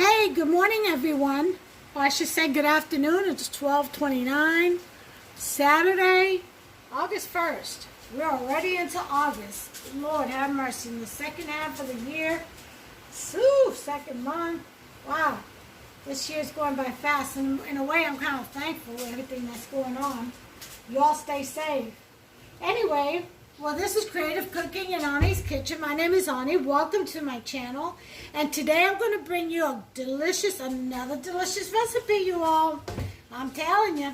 Hey, good morning, everyone. Or I should say good afternoon. It's 12:29, Saturday, August 1st. We're already into August. Lord have mercy. In the second half of the year, second month. Wow, this year's going by fast. And in a way, I'm kind of thankful for everything that's going on. You all stay safe. Anyway, well, this is Creative Cooking in Ani's Kitchen. My name is Ani. Welcome to my channel. And today I'm going to bring you another delicious recipe, you all. I'm telling you.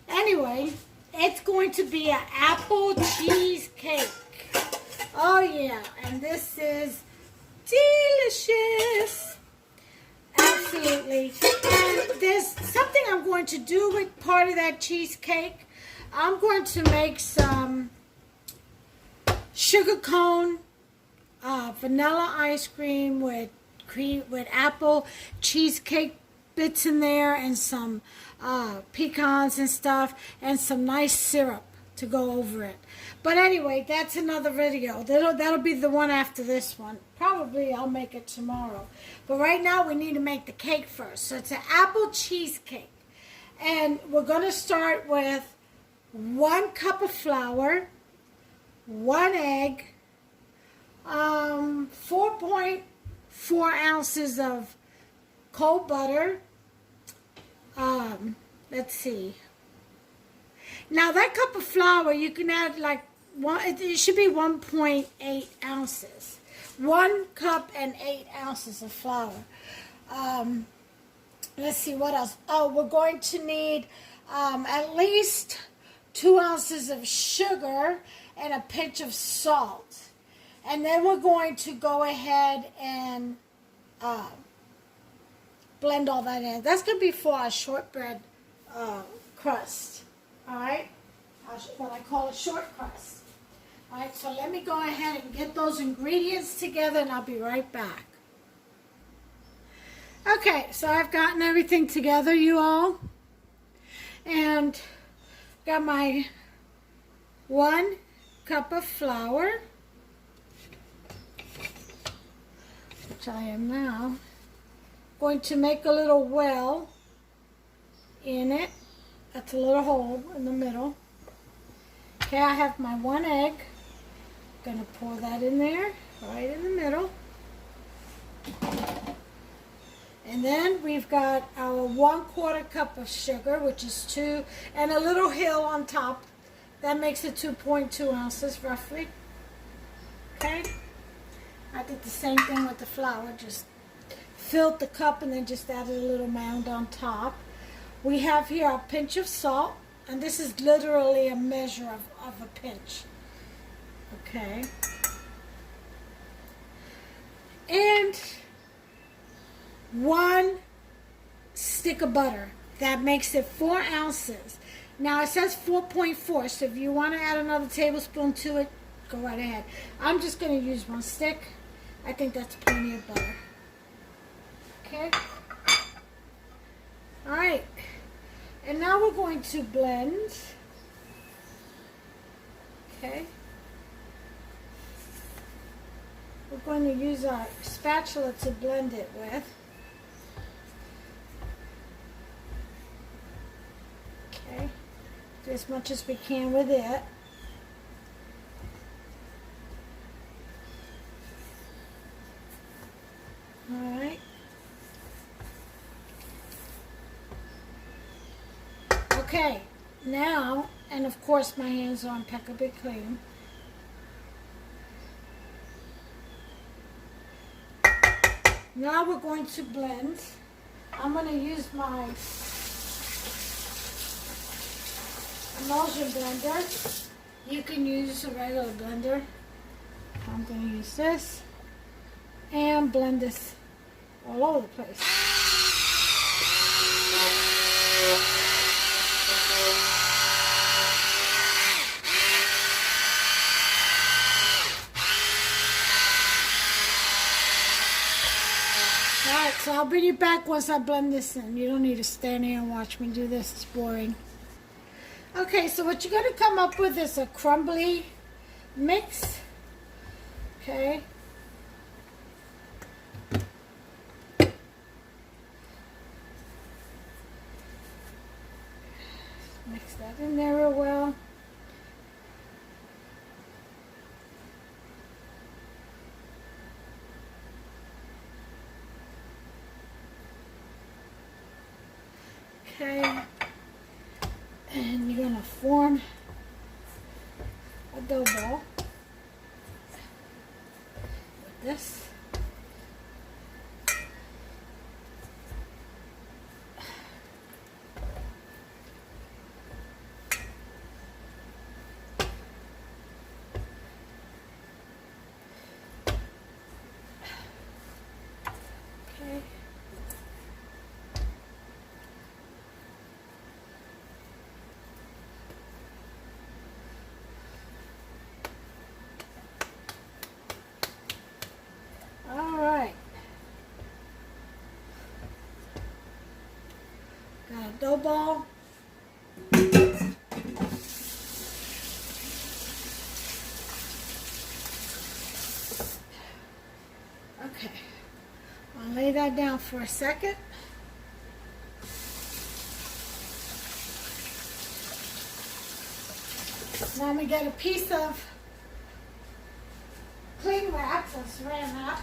Anyway, it's going to be an apple cheesecake. Oh, yeah. And this is delicious. Absolutely. And there's something I'm going to do with part of that cheesecake. I'm going to make some sugar cone vanilla ice cream with apple cheesecake bits in there, and some pecans and stuff, and some nice syrup to go over it. But anyway, that's another video. That'll be the one after this one. Probably I'll make it tomorrow. But right now we need to make the cake first. So it's an apple cheesecake. And we're going to start with 1 cup of flour, 1 egg, 4.4 ounces of cold butter. Let's see. Now that cup of flour, you can add like it should be 1.8 ounces. 1 cup and 8 ounces of flour. Let's see what else. Oh, we're going to need at least 2 ounces of sugar and a pinch of salt. And then we're going to go ahead and blend all that in. That's going to be for our shortbread crust. Alright? What I call a short crust. Alright, so let me go ahead and get those ingredients together, and I'll be right back. Okay, so I've gotten everything together, you all. And got my 1 cup of flour, which I am now going to make a little well in it. That's a little hole in the middle. Okay, I have my 1 egg. I'm going to pour that in there, right in the middle. And then we've got our 1/4 cup of sugar, which is 2, and a little hill on top. That makes it 2.2 ounces roughly. Okay? I did the same thing with the flour. Just filled the cup and then just added a little mound on top. We have here a pinch of salt, and this is literally a measure of a pinch. Okay? And 1 stick of butter. That makes it 4 ounces. Now it says 4.4, so if you want to add another tablespoon to it, go right ahead. I'm just going to use 1 stick. I think that's plenty of butter. Okay? Alright. And now we're going to blend. Okay? We're going to use our spatula to blend it with. Okay? Do as much as we can with it. Alright. Okay, now, and of course my hands are impeccably clean. Now we're going to blend. I'm going to use my emulsion blender. You can use a regular blender. I'm going to use this and blend this all over the place. Alright, so I'll bring you back once I blend this in. You don't need to stand here and watch me do this. It's boring. Okay, so what you're going to come up with is a crumbly mix. Okay. Mix that in there real well. Okay, and you're gonna form a dough ball with this. Okay. Got a dough ball. Okay, I'll lay that down for a second. Now I'm going to get a piece of cling wrap, or saran wrap.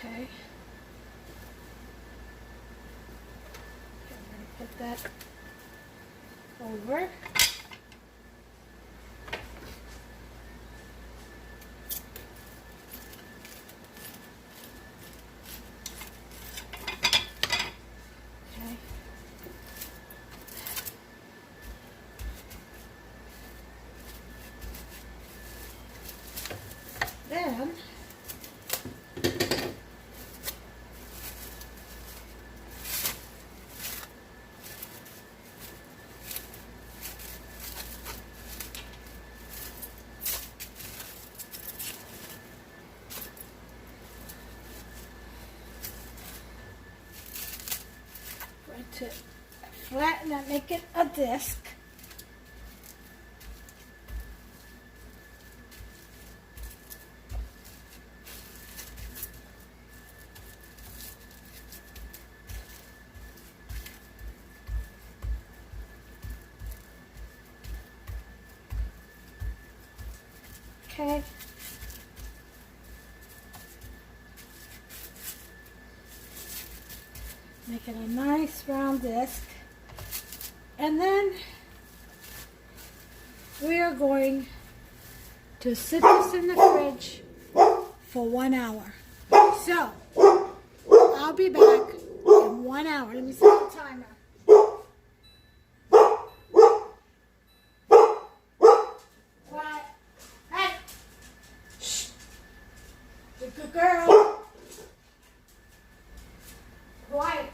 Okay. I'm going to put that over. Okay. Then to flatten and make it a disc. Okay. Make it a nice round disc. And then we are going to sit this in the fridge for 1 hour. So, I'll be back in 1 hour. Let me set the timer. Quiet. Hey! Shh! Good girl. Quiet.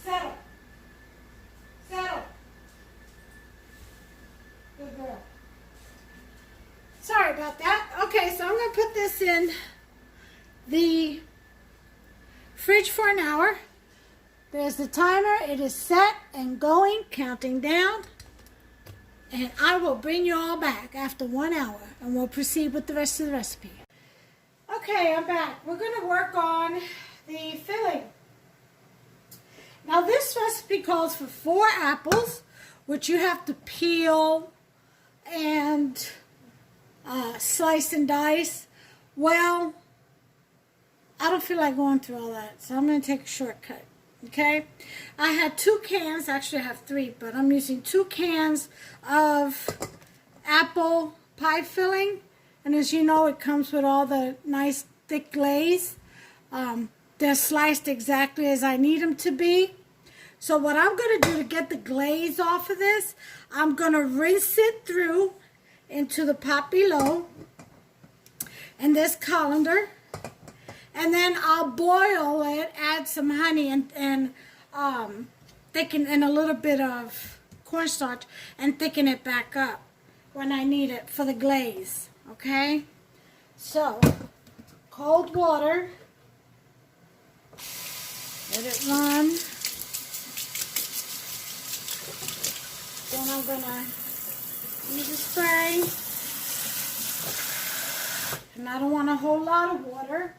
Settle. Settle. Good girl. Sorry about that. Okay, so I'm going to put this in the fridge for an hour. There's the timer. It is set and going, counting down. And I will bring you all back after 1 hour, and we'll proceed with the rest of the recipe. Okay, I'm back. We're going to work on the filling. Now this recipe calls for 4 apples, which you have to peel and slice and dice. Well, I don't feel like going through all that, so I'm going to take a shortcut. Okay, I had 2 cans, actually I have 3, but I'm using 2 cans of apple pie filling. And as you know, it comes with all the nice thick glaze. They're sliced exactly as I need them to be. So what I'm going to do to get the glaze off of this, I'm going to rinse it through into the pot below and this colander. And then I'll boil it, add some honey and thicken, and a little bit of cornstarch, and thicken it back up when I need it for the glaze. Okay? So, cold water. Let it run. Then I'm going to use a spray. And I don't want a whole lot of water.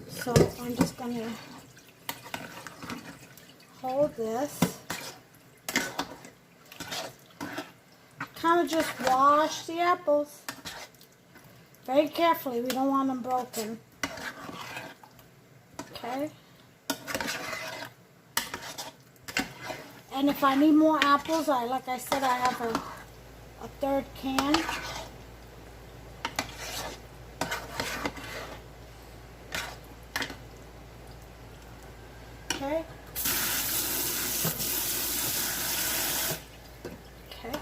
So I'm just going to hold this. Kind of just wash the apples. Very carefully. We don't want them broken. Okay. And if I need more apples, like I said, I have a third can. Okay. Okay.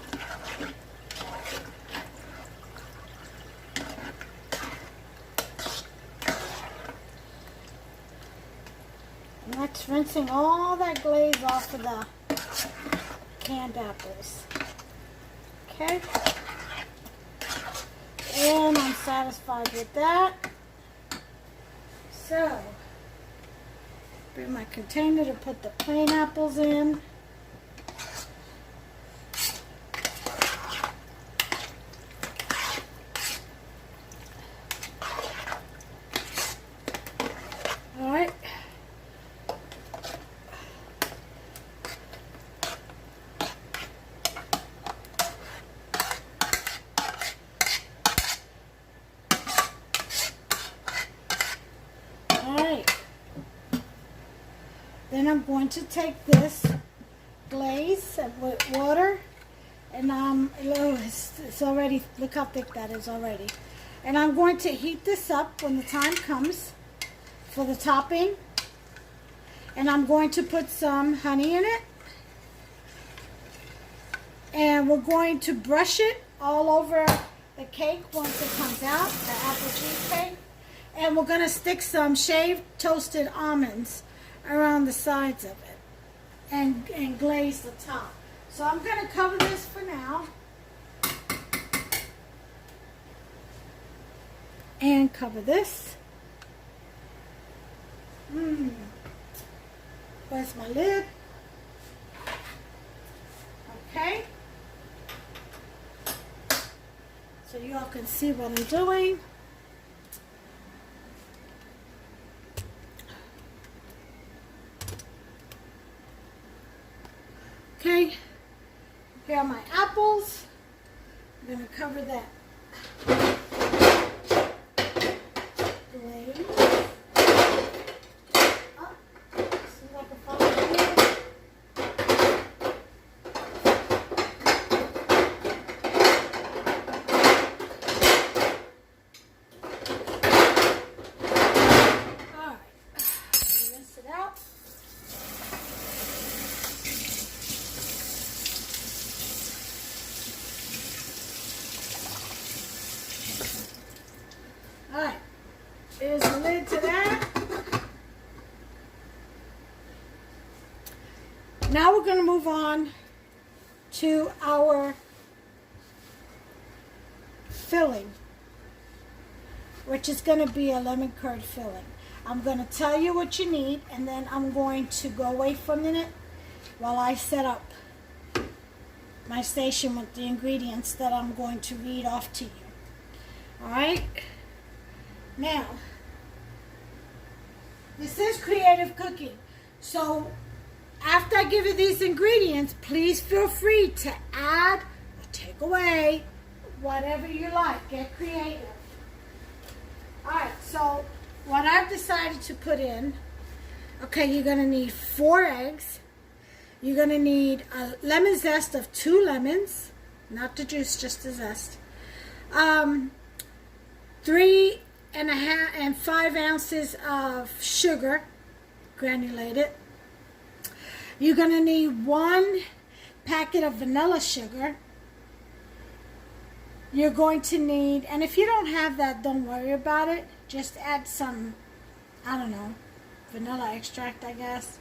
And that's rinsing all that glaze off of the canned apples. Okay. And I'm satisfied with that. So, bring my container to put the plain apples in. Alright. Then I'm going to take this glaze with water, and it's already, look how thick that is already. And I'm going to heat this up when the time comes for the topping. And I'm going to put some honey in it. And we're going to brush it all over the cake once it comes out, the apple cheesecake. And we're going to stick some shaved toasted almonds around the sides of it and glaze the top. So I'm going to cover this for now. And cover this. Where's my lid? Okay. So you all can see what I'm doing. Okay, here are my apples. I'm going to cover that glaze. Oh, see if I can follow it. All right, rinse it out. Alright, there's the lid to that. Now we're going to move on to our filling, which is going to be a lemon curd filling. I'm going to tell you what you need, and then I'm going to go away for a minute while I set up my station with the ingredients that I'm going to read off to you. Alright? Now, this is creative cooking, so after I give you these ingredients, please feel free to add or take away whatever you like. Get creative. Alright, so what I've decided to put in, okay, you're going to need 4 eggs. You're going to need a lemon zest of 2 lemons, not the juice, just the zest. 3 and 5 ounces of sugar, granulated. You're going to need 1 packet of vanilla sugar. You're going to need, and if you don't have that, don't worry about it. Just add some, I don't know, vanilla extract, I guess.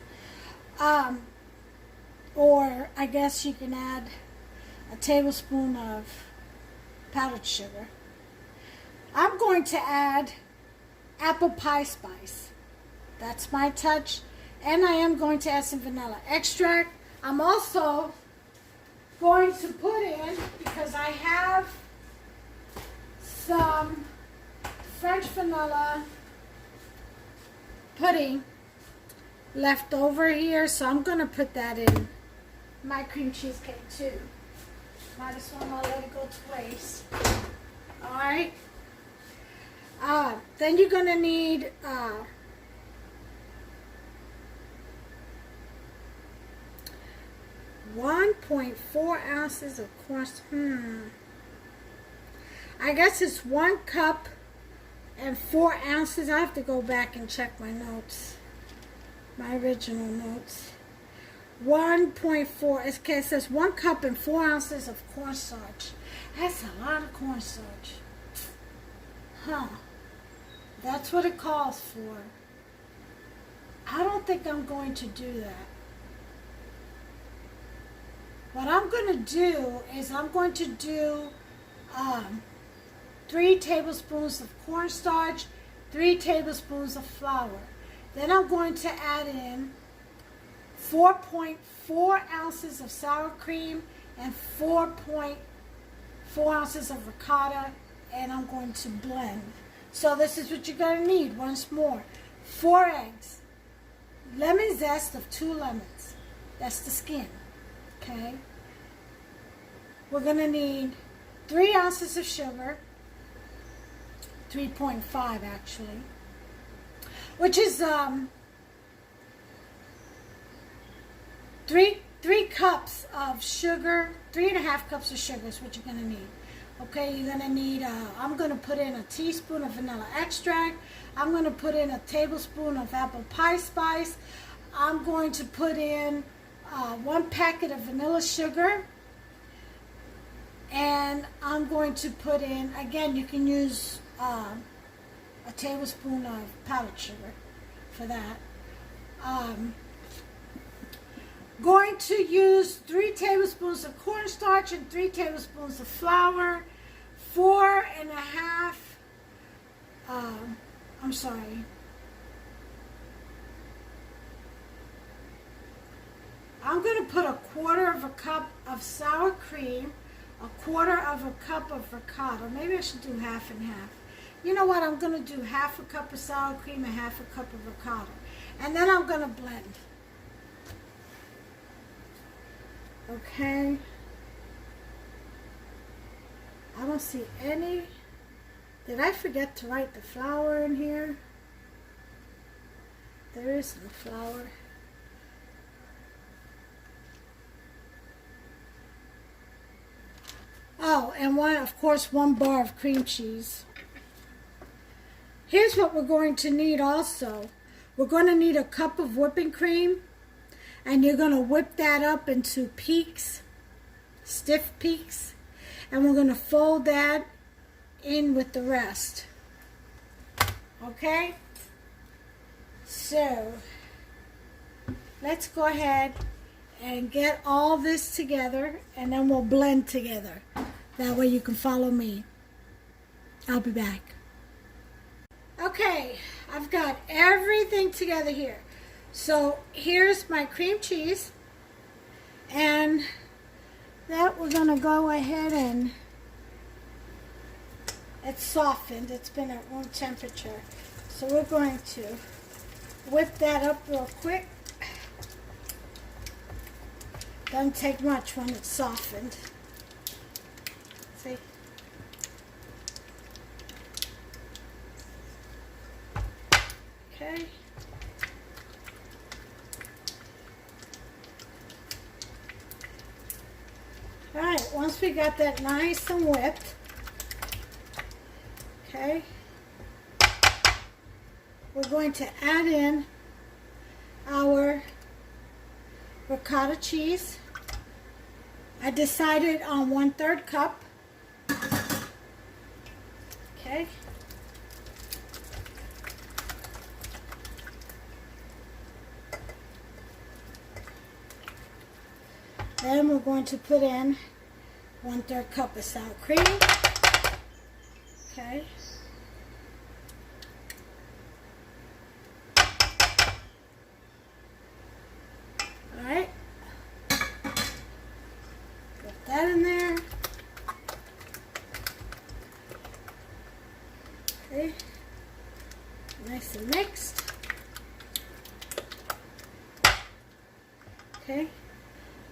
Or I guess you can add a tablespoon of powdered sugar. I'm going to add apple pie spice. That's my touch. And I am going to add some vanilla extract. I'm also going to put in, because I have some French vanilla pudding left over here, so I'm going to put that in my cream cheesecake too. Might as well not let it go to waste. Alright. Then you're going to need 1.4 ounces of course. I guess it's 1 cup and 4 ounces. I have to go back and check my notes. My original notes. 1.4. It says 1 cup and 4 ounces of cornstarch. That's a lot of cornstarch. Huh. That's what it calls for. I don't think I'm going to do that. What I'm going to do is I'm going to do 3 tablespoons of cornstarch, 3 tablespoons of flour. Then I'm going to add in 4.4 ounces of sour cream and 4.4 ounces of ricotta, and I'm going to blend. So this is what you're going to need once more. 4 eggs, lemon zest of 2 lemons. That's the skin. Okay. We're going to need 3 ounces of sugar, 3.5 actually, which is 3 cups of sugar, 3.5 cups of sugar is what you're going to need. Okay, you're going to need, I'm going to put in a teaspoon of vanilla extract. I'm going to put in a tablespoon of apple pie spice. I'm going to put in 1 packet of vanilla sugar. And I'm going to put in, again, you can use a tablespoon of powdered sugar for that. Going to use 3 tablespoons of cornstarch and 3 tablespoons of flour, 4.5, I'm sorry, I'm going to put 1/4 cup of sour cream, 1/4 cup of ricotta. Maybe I should do half and half. You know what? I'm going to do 1/2 cup of sour cream and 1/2 cup of ricotta. And then I'm going to blend. Okay. I don't see any. Did I forget to write the flour in here? There is no flour. Oh, and of course, 1 bar of cream cheese. Here's what we're going to need also. We're going to need 1 cup of whipping cream, and you're going to whip that up into peaks, stiff peaks, and we're going to fold that in with the rest. Okay? So, let's go ahead and get all this together, and then we'll blend together. That way you can follow me. I'll be back. Okay, I've got everything together here. So here's my cream cheese, and that we're going to go ahead and it's softened. It's been at room temperature. So we're going to whip that up real quick. Doesn't take much when it's softened. See? Okay. Alright, once we got that nice and whipped, okay, we're going to add in our ricotta cheese. I decided on 1/3 cup. Okay. Then we're going to put in 1/3 cup of sour cream. Okay. Alright. Put that in there. Okay. Nice and mixed. Okay.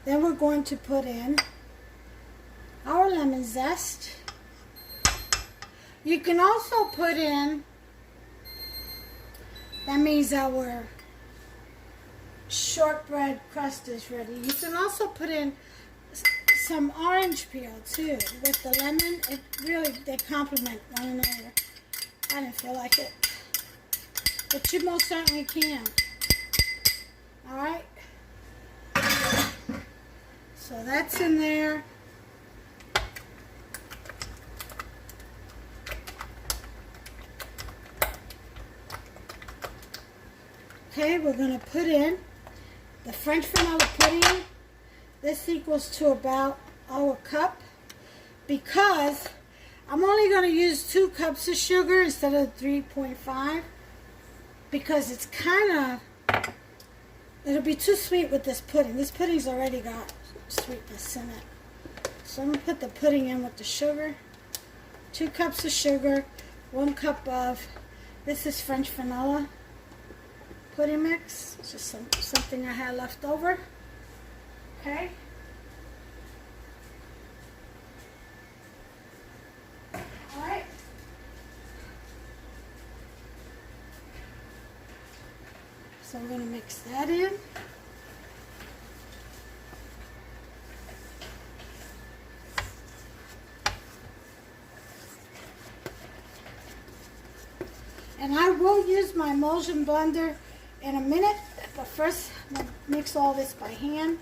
Then we're going to put in our lemon zest. You can also put in, that means our shortbread crust is ready. You can also put in some orange peel too with the lemon. It really, they complement one another. I didn't feel like it, but you most certainly can. Alright, so that's in there. Okay, we're going to put in the French vanilla pudding. This equals to about our cup, because I'm only going to use 2 cups of sugar instead of 3.5, because it's kind of, it'll be too sweet with this pudding. This pudding's already got sweetness in it. So I'm going to put the pudding in with the sugar. 2 cups of sugar, 1 cup of, this is French vanilla pudding mix. It's just something I had left over. Okay. Alright. So I'm going to mix that in. And I will use my emulsion blender in a minute, but first I'm going to mix all this by hand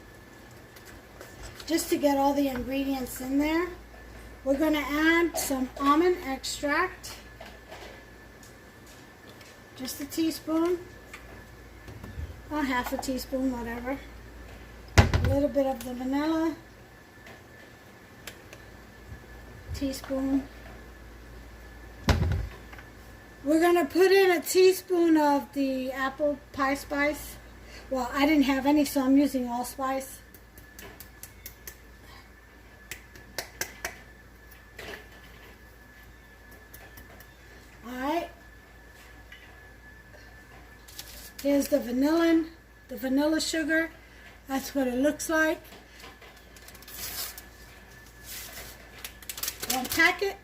just to get all the ingredients in there. We're going to add some almond extract, just a teaspoon, or half a teaspoon, whatever. A little bit of the vanilla, teaspoon. We're going to put in a teaspoon of the apple pie spice. Well, I didn't have any, so I'm using allspice. Alright. Here's the vanilla sugar. That's what it looks like. 1 packet.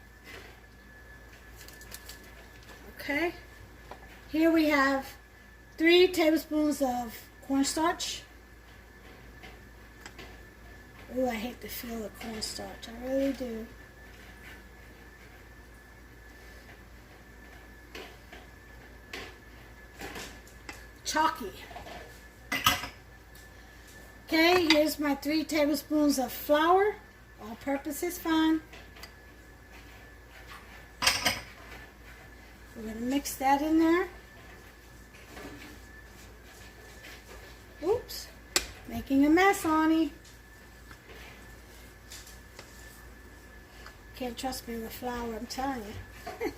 Okay, here we have 3 tablespoons of cornstarch. Ooh, I hate the feel of cornstarch. I really do. Chalky. Okay, here's my 3 tablespoons of flour. All purpose is fine. We're going to mix that in there. Oops, making a mess, honey. Can't trust me with flour, I'm telling you.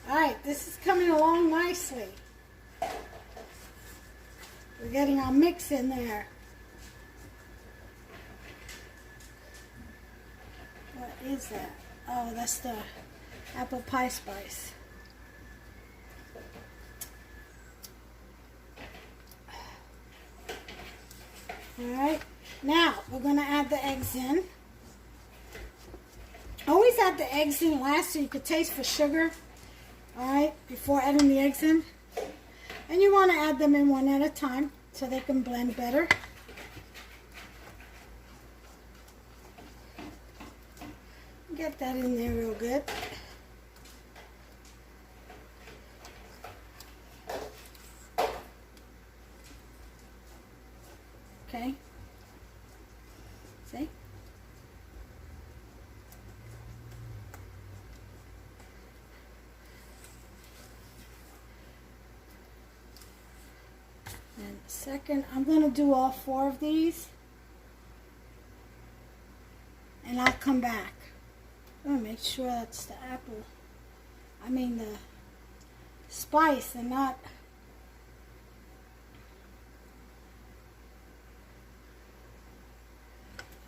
Alright, this is coming along nicely. We're getting our mix in there. What is that? Oh, that's the apple pie spice. Alright, now we're going to add the eggs in. Always add the eggs in last so you could taste for sugar. Alright, before adding the eggs in. And you want to add them in one at a time so they can blend better. Get that in there real good. Okay. See? And second, I'm going to do all 4 of these. and I'll come back. I'm gonna make sure that's the apple. I mean the spice and not.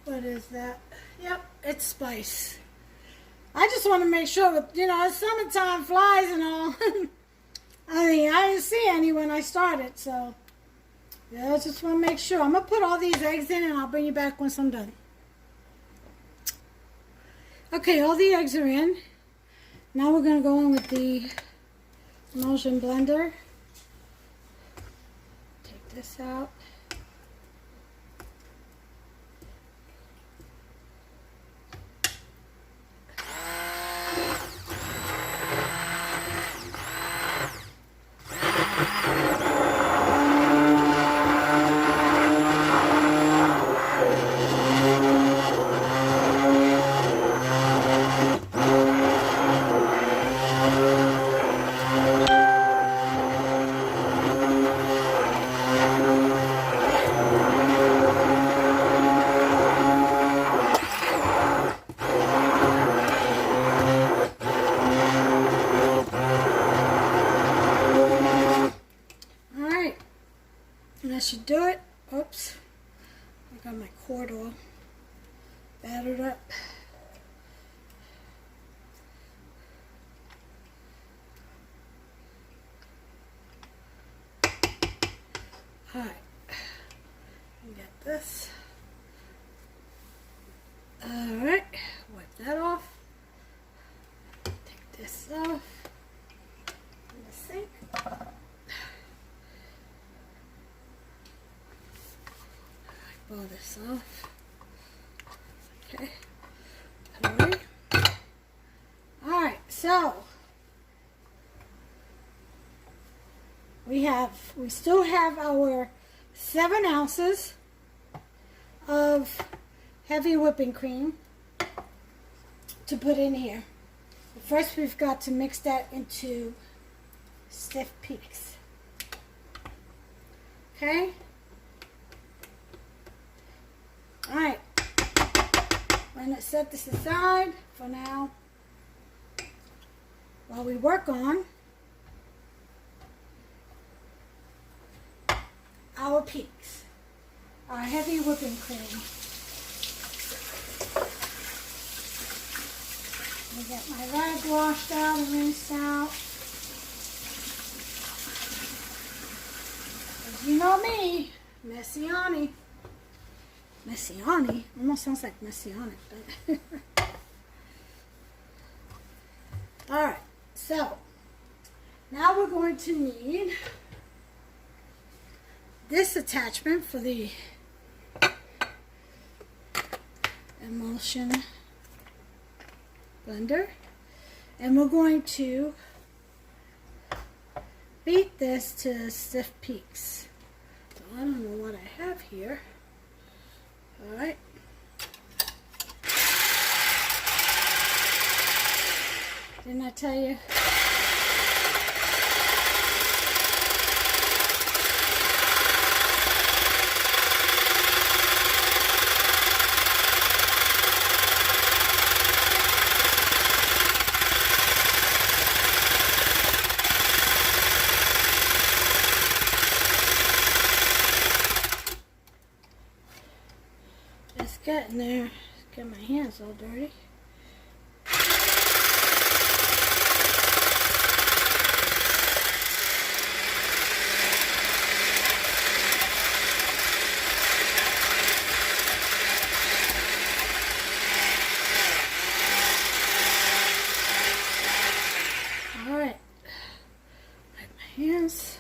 What is that? Yep, it's spice. I just want to make sure that, you know, summertime flies and all. I mean, I didn't see any when I started, so yeah, I just want to make sure. I'm going to put all these eggs in and I'll bring you back once I'm done. Okay, all the eggs are in. Now we're going to go in with the emulsion blender. Take this out. Should do it. Oops, I got my cord all battered up. All right, get this. All right, wipe that off. Take this off in the sink. Pull this off. Okay. Put away. Alright, so we still have our 7 ounces of heavy whipping cream to put in here. But first we've got to mix that into stiff peaks. Okay? Alright, I'm going to set this aside for now while we work on our peaks, our heavy whipping cream. Let me get my rag washed out and rinsed out. As you know me, Messiani. Messiani? Almost sounds like messianic, but alright, so now we're going to need this attachment for the emulsion blender, and we're going to beat this to stiff peaks. So I don't know what I have here. Alright. Didn't I tell you? Getting there. Get my hands all dirty. All right. Wipe my hands.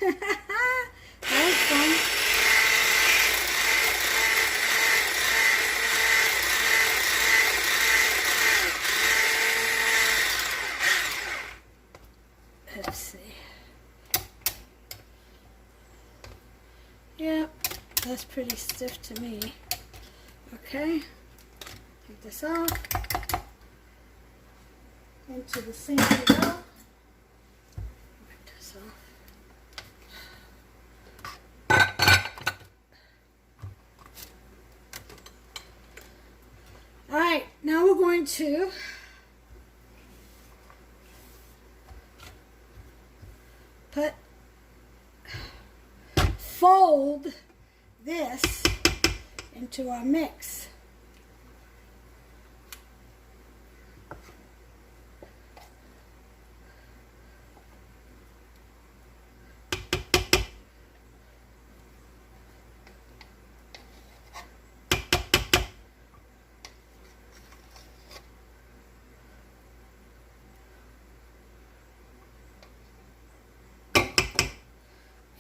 That was fun. Let's see. Yep, that's pretty stiff to me. Okay, take this off. Into the sink we go. Wipe this off. All right, now we're going to fold this into our mix.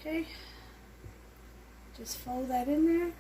Okay, just fold that in there.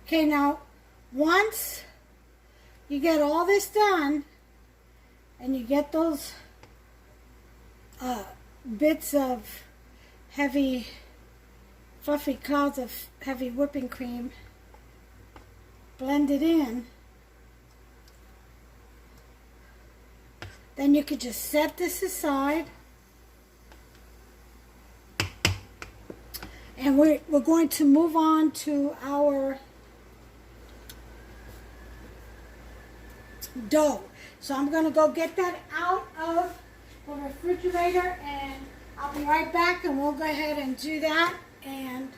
Okay, now once you get all this done and you get those bits of heavy, fluffy clouds of heavy whipping cream blended in, then you could just set this aside. And we're going to move on to our dough. So I'm going to go get that out of the refrigerator, and I'll be right back, and we'll go ahead and do that and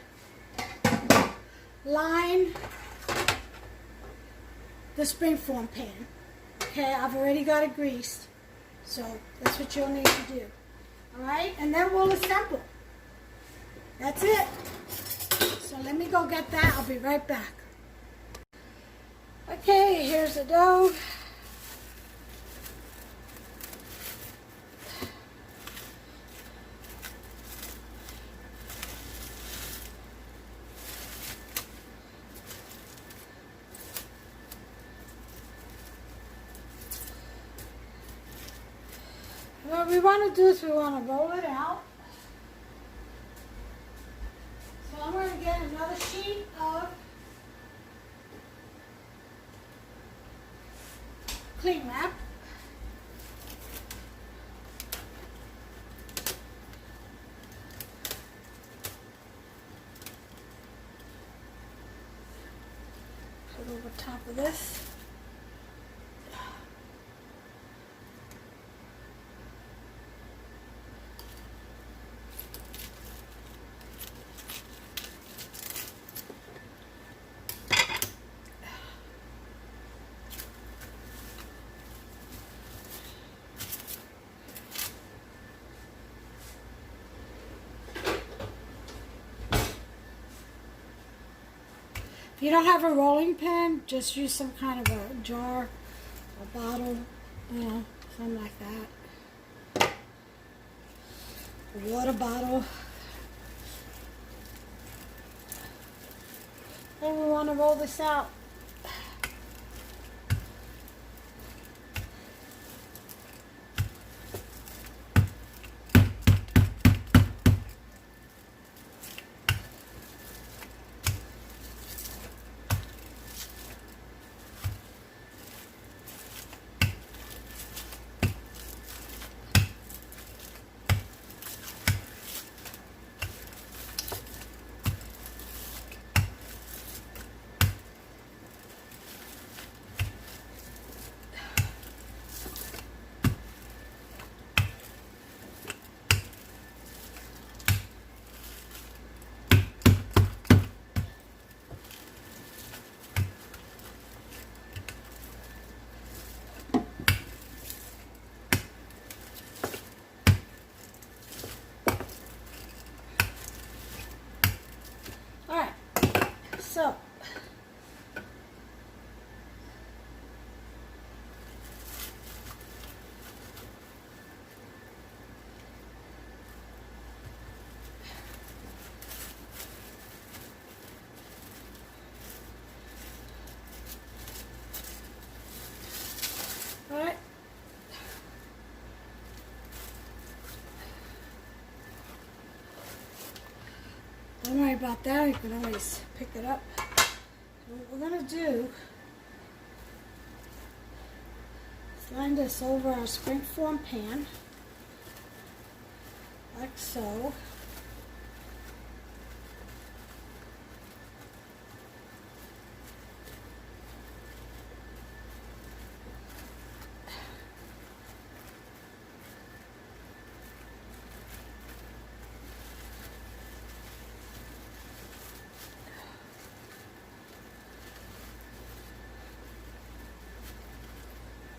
line the springform pan. Okay, I've already got it greased, so that's what you'll need to do. All right, and then we'll assemble. That's it. So let me go get that. I'll be right back. Okay, here's the dough. What we want to do is we want to roll it out. So I'm going to get another sheet of cling wrap. Put over top of this. If you don't have a rolling pin, just use some kind of a jar, a bottle, you know, something like that. A water bottle. Then we want to roll this out. So, all right. Don't worry about that. You can always pick it up. What we're going to do is line this over our springform pan, like so.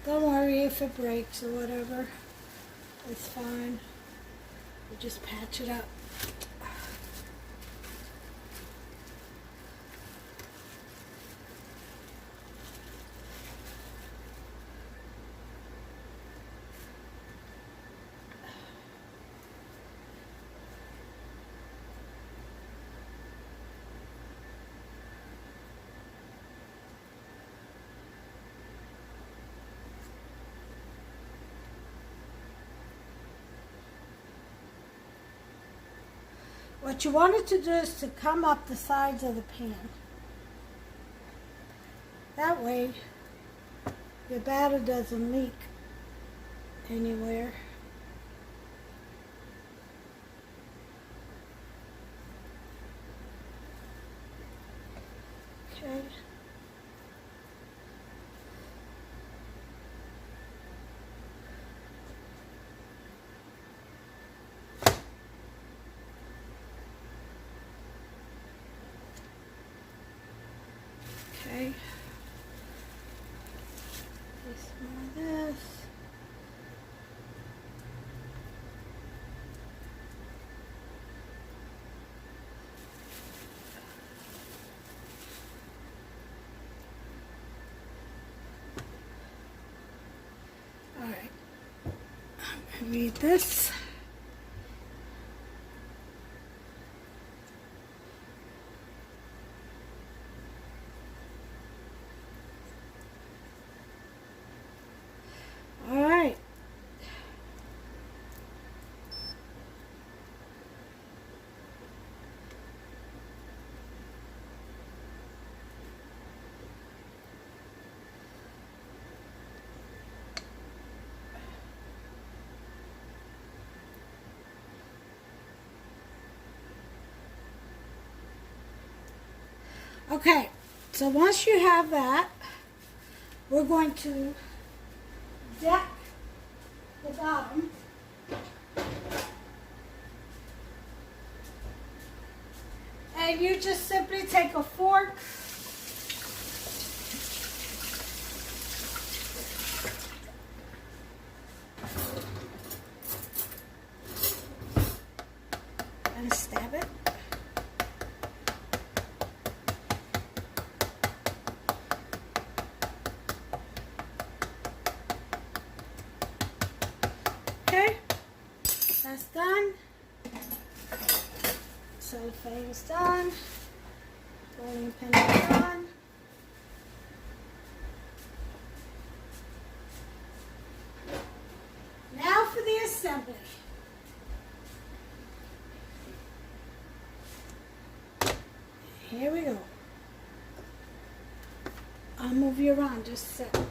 Don't worry if it breaks or whatever. It's fine. We just patch it up. What you wanted to do is to come up the sides of the pan. That way, your batter doesn't leak anywhere. Okay. Okay. Some more of this. All right. I'm gonna read this. All right. Okay, so once you have that, we're going to deck the bottom. And you just simply take a fork and stab it. Okay, that's done. Cellophane is done. Rolling pin is done. Now for the assembly. Here we go. I'll move you around just a second.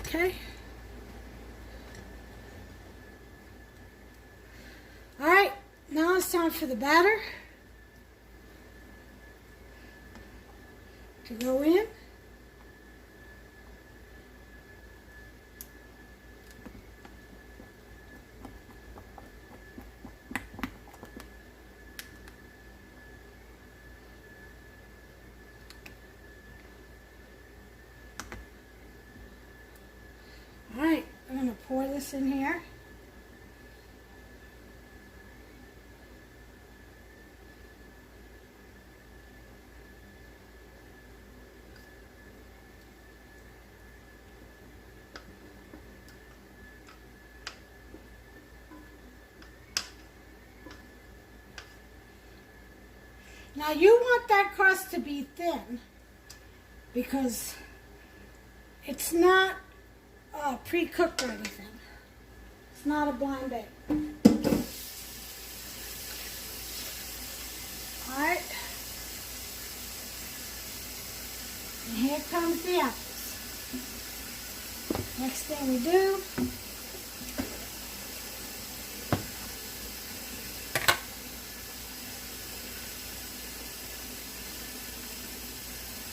Okay. All right, now it's time for the batter to go in. this in here. Now you want that crust to be thin because it's not pre-cooked or anything. It's not a blind bake. Alright. And here comes the apples. Next thing we do,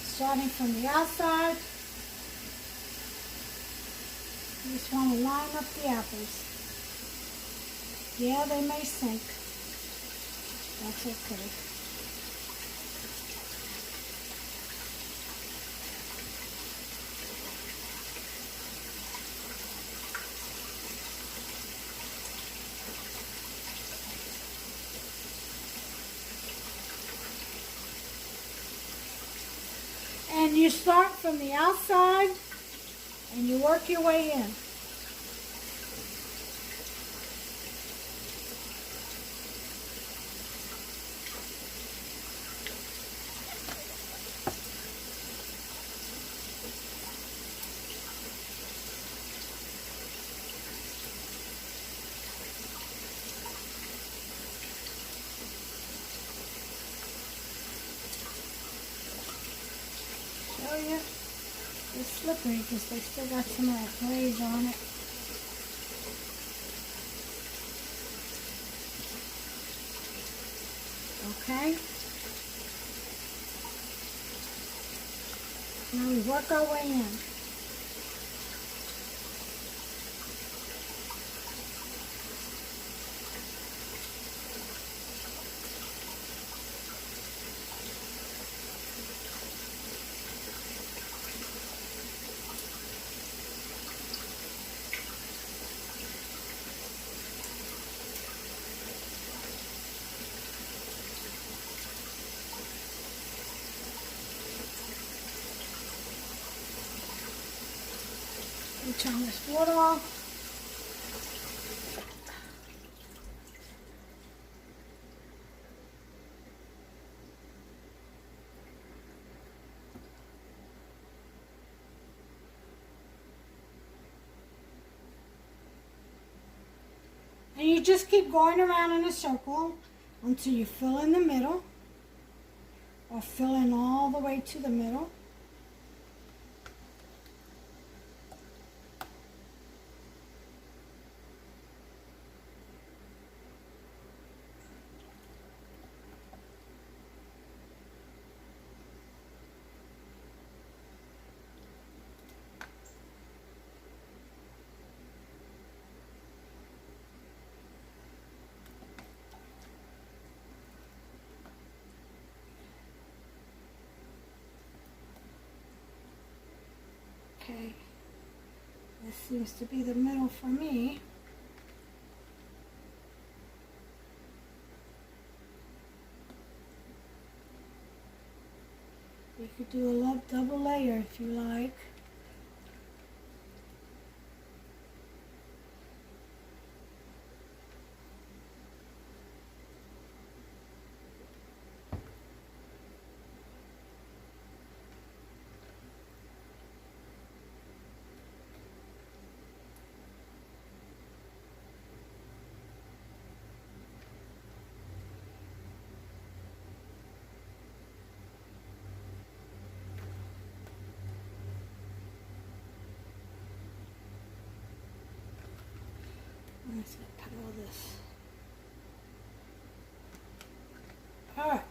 starting from the outside, you just want to line up the apples. Yeah, they may sink. That's okay. And you start from the outside and you work your way in. Show you. It's slippery because they still got some of that glaze on it. Okay. Now we work our way in. Turn this water off. And you just keep going around in a circle until you fill in the middle, or fill in all the way to the middle. Okay, this seems to be the middle for me. You could do a double layer if you like. Let's put all this. All right.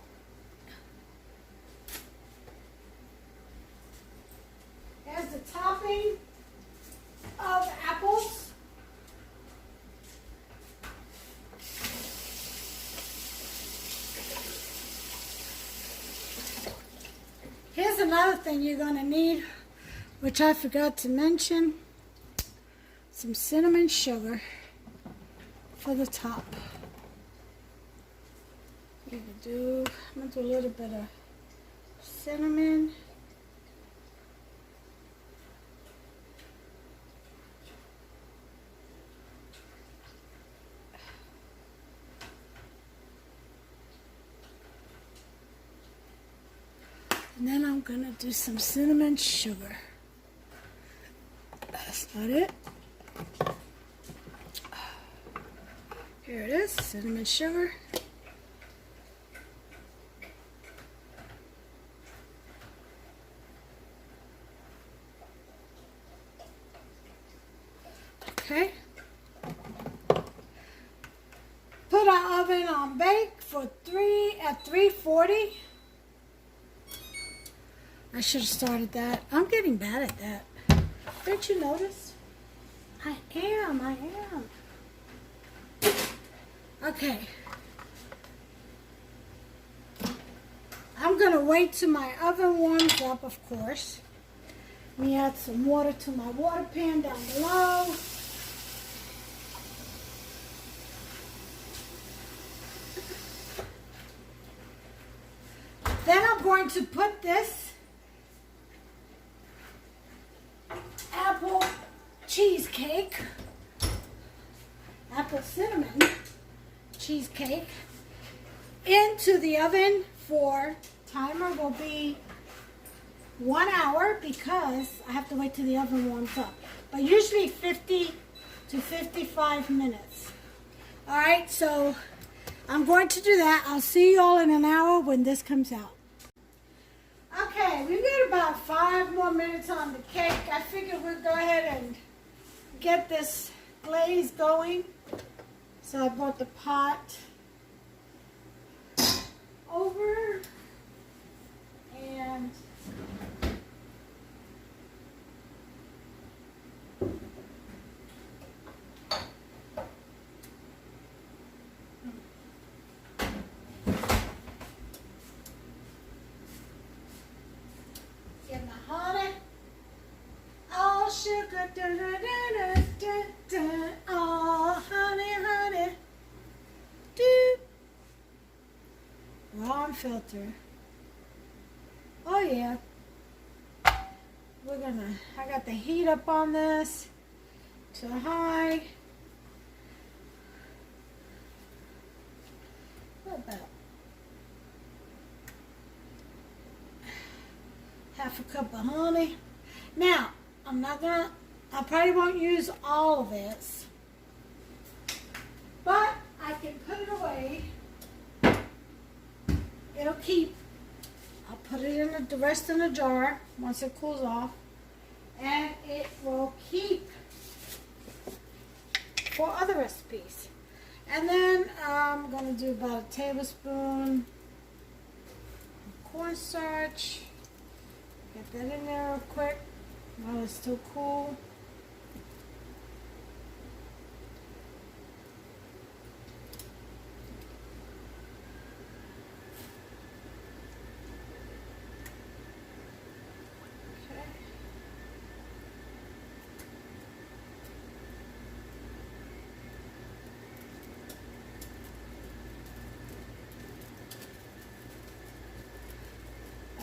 Here's the topping of apples. Here's another thing you're going to need, which I forgot to mention. some cinnamon sugar for the top. I'm gonna do a little bit of cinnamon. And then I'm gonna do some cinnamon sugar. That's not it. Here it is, cinnamon sugar. Okay. Put our oven on bake for at 340. I should have started that. I'm getting bad at that. Don't you notice? I am. Okay. I'm going to wait till my oven warms up, of course. Let me add some water to my water pan down below. Then I'm going to put this apple cheesecake, apple cinnamon cheesecake, into the oven for, timer will be 1 hour because I have to wait till the oven warms up. But usually 50 to 55 minutes. All right, so I'm going to do that. I'll see you all in an hour when this comes out. Okay, we've got about 5 more minutes on the cake. I figured we'd go ahead and get this glaze going. So I brought the pot over and get my honey. Oh, sugar, da da da da da da. Oh, honey, honey. Do. Raw and filter. Oh yeah. I got the heat up on this to high. What about half a cup of honey? Now, I probably won't use all of this, but I can put it away. It'll keep. I'll put it in the rest in a jar once it cools off, and it will keep for other recipes. And then I'm going to do about a tablespoon of cornstarch. Get that in there real quick while it's still cool.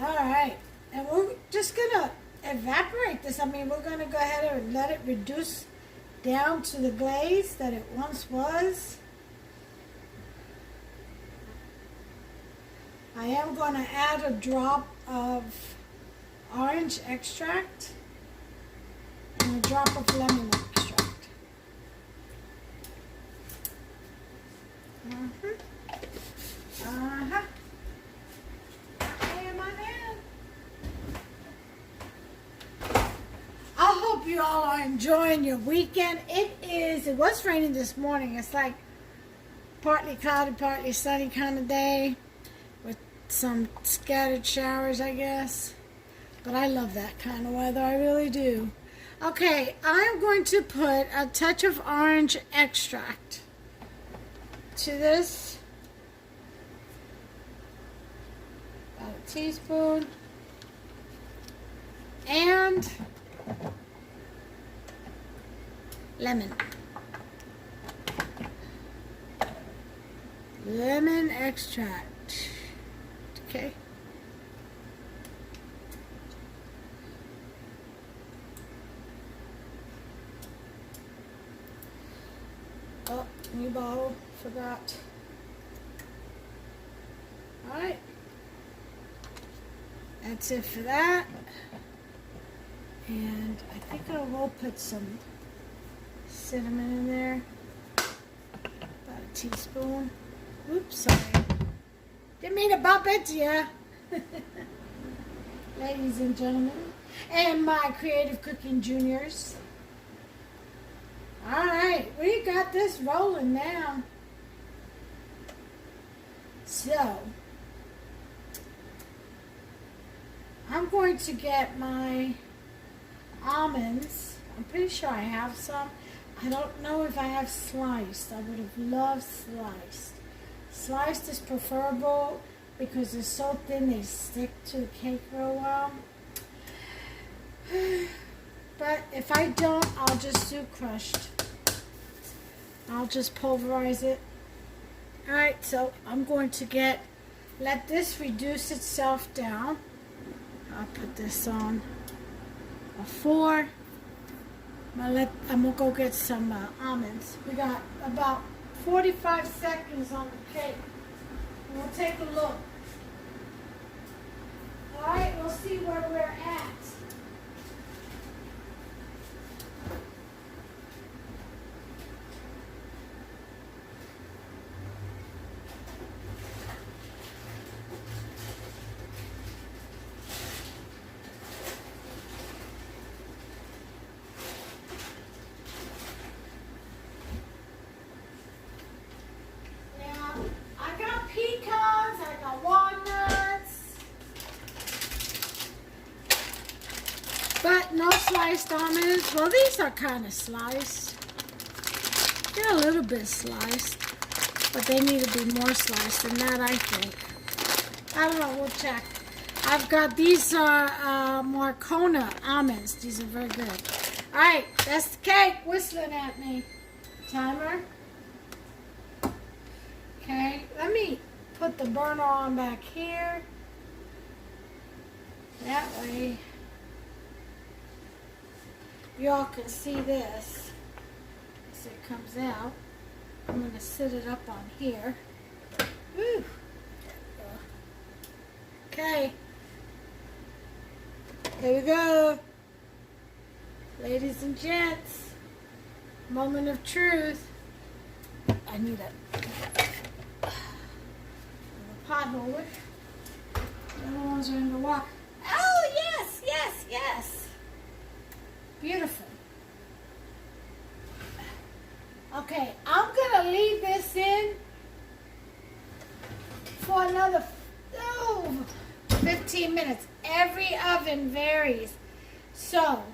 Alright, and we're just going to evaporate this. I mean, we're going to go ahead and let it reduce down to the glaze that it once was. I am going to add a drop of orange extract and a drop of lemon extract. I hope you all are enjoying your weekend. It was raining this morning. It's like partly cloudy, partly sunny kind of day with some scattered showers, I guess. But I love that kind of weather. I really do. Okay, I'm going to put a touch of orange extract to this. About a teaspoon. And lemon. Lemon extract. Okay. Oh, new bottle. Forgot. Alright. That's it for that. And I think I will put some cinnamon in there. About a teaspoon. Oops, sorry. Didn't mean to bump into you. Ladies and gentlemen. And my creative cooking juniors. Alright, we got this rolling now. So, I'm going to get my almonds. I'm pretty sure I have some. I don't know if I have sliced. I would have loved sliced. Sliced is preferable because they're so thin they stick to the cake real well. But if I don't, I'll just do crushed. I'll just pulverize it. Alright, so I'm going to let this reduce itself down. I'll put this on a 4. I'm gonna go get some almonds. We got about 45 seconds on the cake. We'll take a look. Alright, we'll see where we're at. But no sliced almonds. Well, these are kind of sliced. They're a little bit sliced. But they need to be more sliced than that, I think. I don't know. We'll check. I've got these Marcona almonds. These are very good. All right. That's the cake whistling at me. Timer. Okay. Let me put the burner on back here. That way y'all can see this as it comes out. I'm going to sit it up on here. Woo. Okay. Here we go. Ladies and gents. Moment of truth. I need a pot holder. The other ones are in the water. Oh, yes, yes, yes. Beautiful. Okay, I'm going to leave this in for another 15 minutes. Every oven varies. So,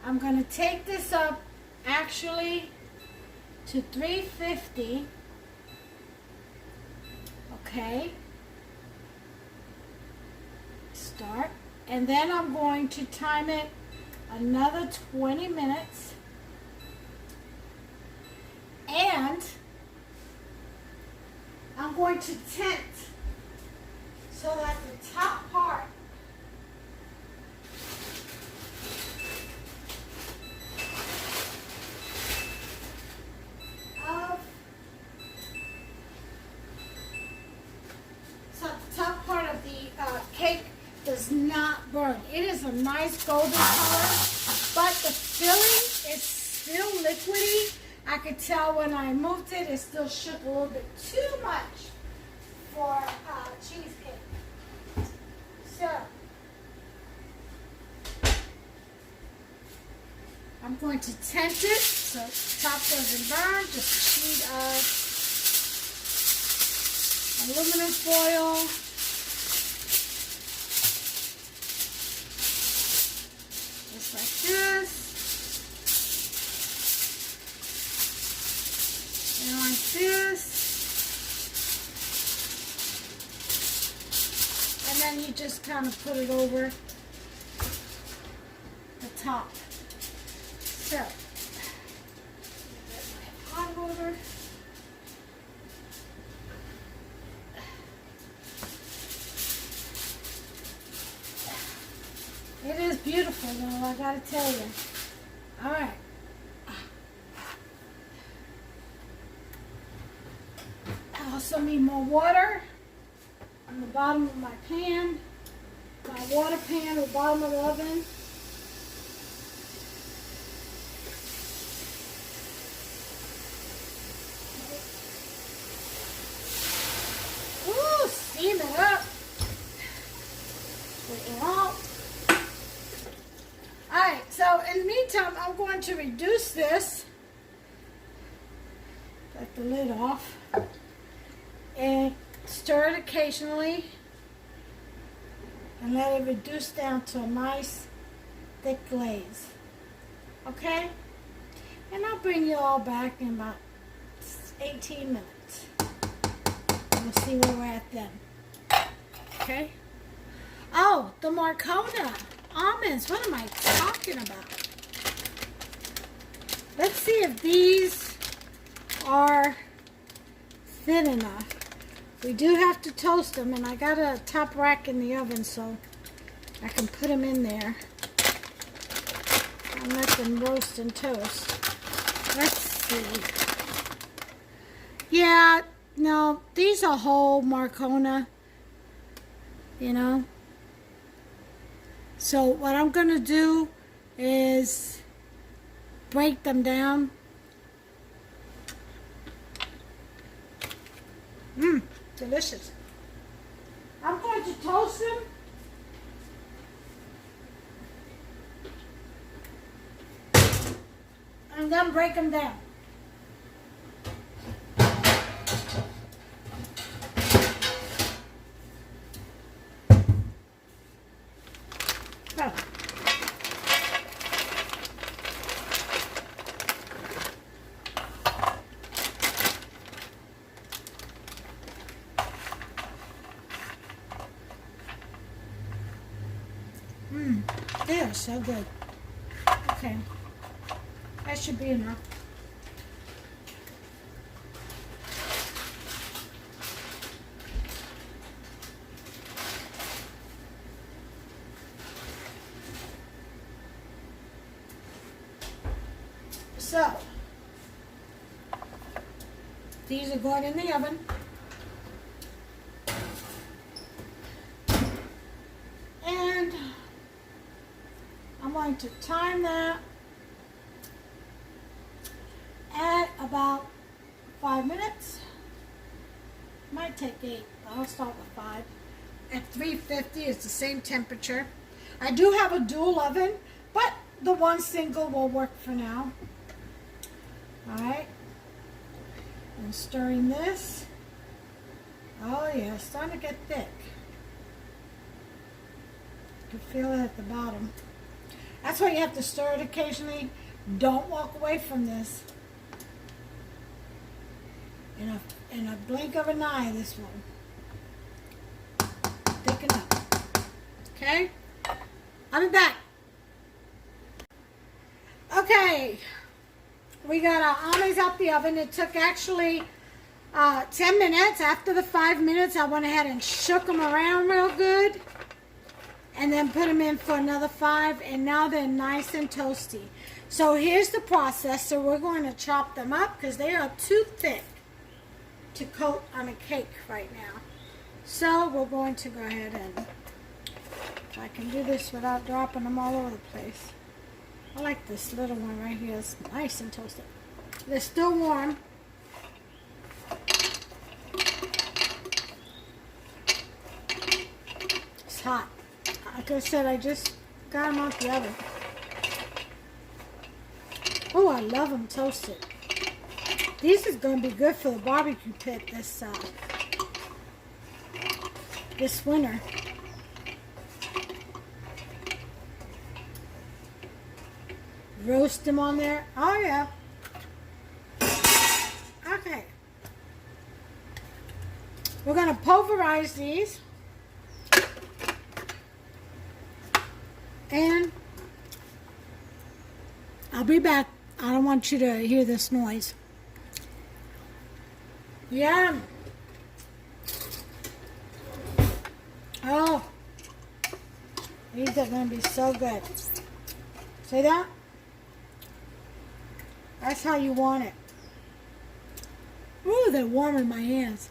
I'm going to take this up actually to 350. Okay. Start. And then I'm going to time it another 20 minutes. And I'm going to tent so that the top part of the cake does not burn. It is a nice golden color, but the filling is still liquidy. I could tell when I moved it, it still shook a little bit too much for cheesecake. So, I'm going to tent it so the top doesn't burn. Just a sheet of aluminum foil. Just like this. And like this. And then you just kind of put it over the top. So, water. It is beautiful though, I gotta tell you. Alright. I also need more water on the bottom of my pan. My water pan at the bottom of the oven. Ooh, steam it up. Put it out. Alright, so in the meantime, I'm going to reduce this. Take the lid off. And stir it occasionally. And let it reduce down to a nice thick glaze. Okay? And I'll bring you all back in about 18 minutes. We'll see where we're at then. Okay? Oh, the Marcona almonds. What am I talking about? Let's see if these are thin enough. We do have to toast them, and I got a top rack in the oven, so I can put them in there and let them roast and toast. Let's see. Yeah, no, these are whole Marcona, you know. So what I'm going to do is break them down. Delicious. I'm going to toast them. And then break them down. Oh. They are so good. Okay. That should be enough. So, these are going in the oven. And I'm going to time that at about 5 minutes. Might take 8, but I'll start with 5. At 350 is the same temperature. I do have a dual oven, but the one single will work for now. Alright. I'm stirring this. Oh yeah, it's starting to get thick. You can feel it at the bottom. That's why you have to stir it occasionally. Don't walk away from this. In a blink of an eye, this one. Thicken up. Okay? I'll be back. Okay. We got our almonds out the oven. It took actually 10 minutes. After the 5 minutes, I went ahead and shook them around real good. And then put them in for another 5. And now they're nice and toasty. So here's the process. So we're going to chop them up because they are too thick to coat on a cake right now. So we're going to go ahead and, if I can do this without dropping them all over the place. I like this little one right here. It's nice and toasted. They're still warm. It's hot. Like I said, I just got them out the oven. Oh, I love them toasted. These is going to be good for the barbecue pit this winter. Roast them on there. Oh yeah. Okay. We're going to pulverize these. And I'll be back. I don't want you to hear this noise. Yum. Oh, these are going to be so good. See that? That's how you want it. Ooh, they're warm in my hands.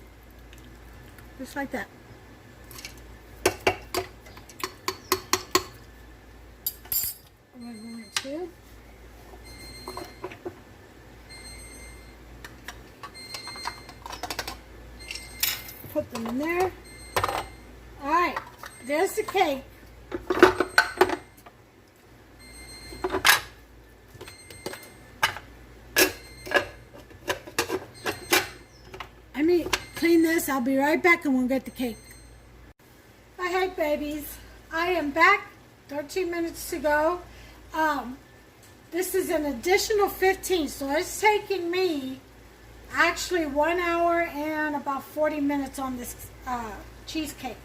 Just like that. We're going to put them in there. All right, there's the cake. Let me clean this. I'll be right back and we'll get the cake. Hey babies, I am back. 13 minutes to go. This is an additional 15, so it's taking me actually 1 hour and about 40 minutes on this cheesecake.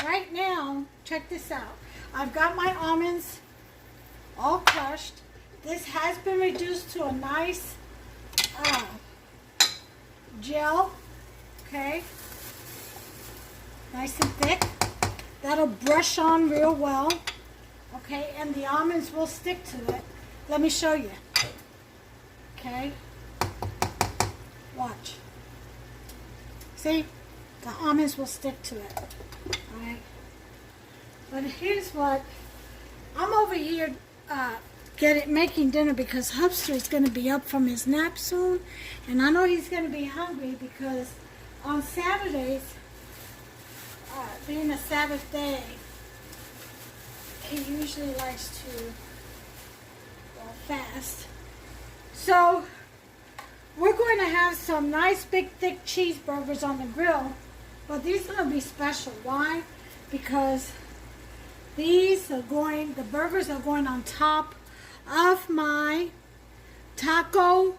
Right now, check this out. I've got my almonds all crushed. This has been reduced to a nice gel, okay? Nice and thick. That'll brush on real well, okay? And the almonds will stick to it. Let me show you. Okay? Watch. See? The almonds will stick to it. Alright? But here's what. I'm over here making dinner because Hubster is going to be up from his nap soon. And I know he's going to be hungry because on Saturdays, being a Sabbath day, he usually likes to fast. So we're going to have some nice big thick cheeseburgers on the grill, but these are going to be special. Why? Because the burgers are going on top of my taco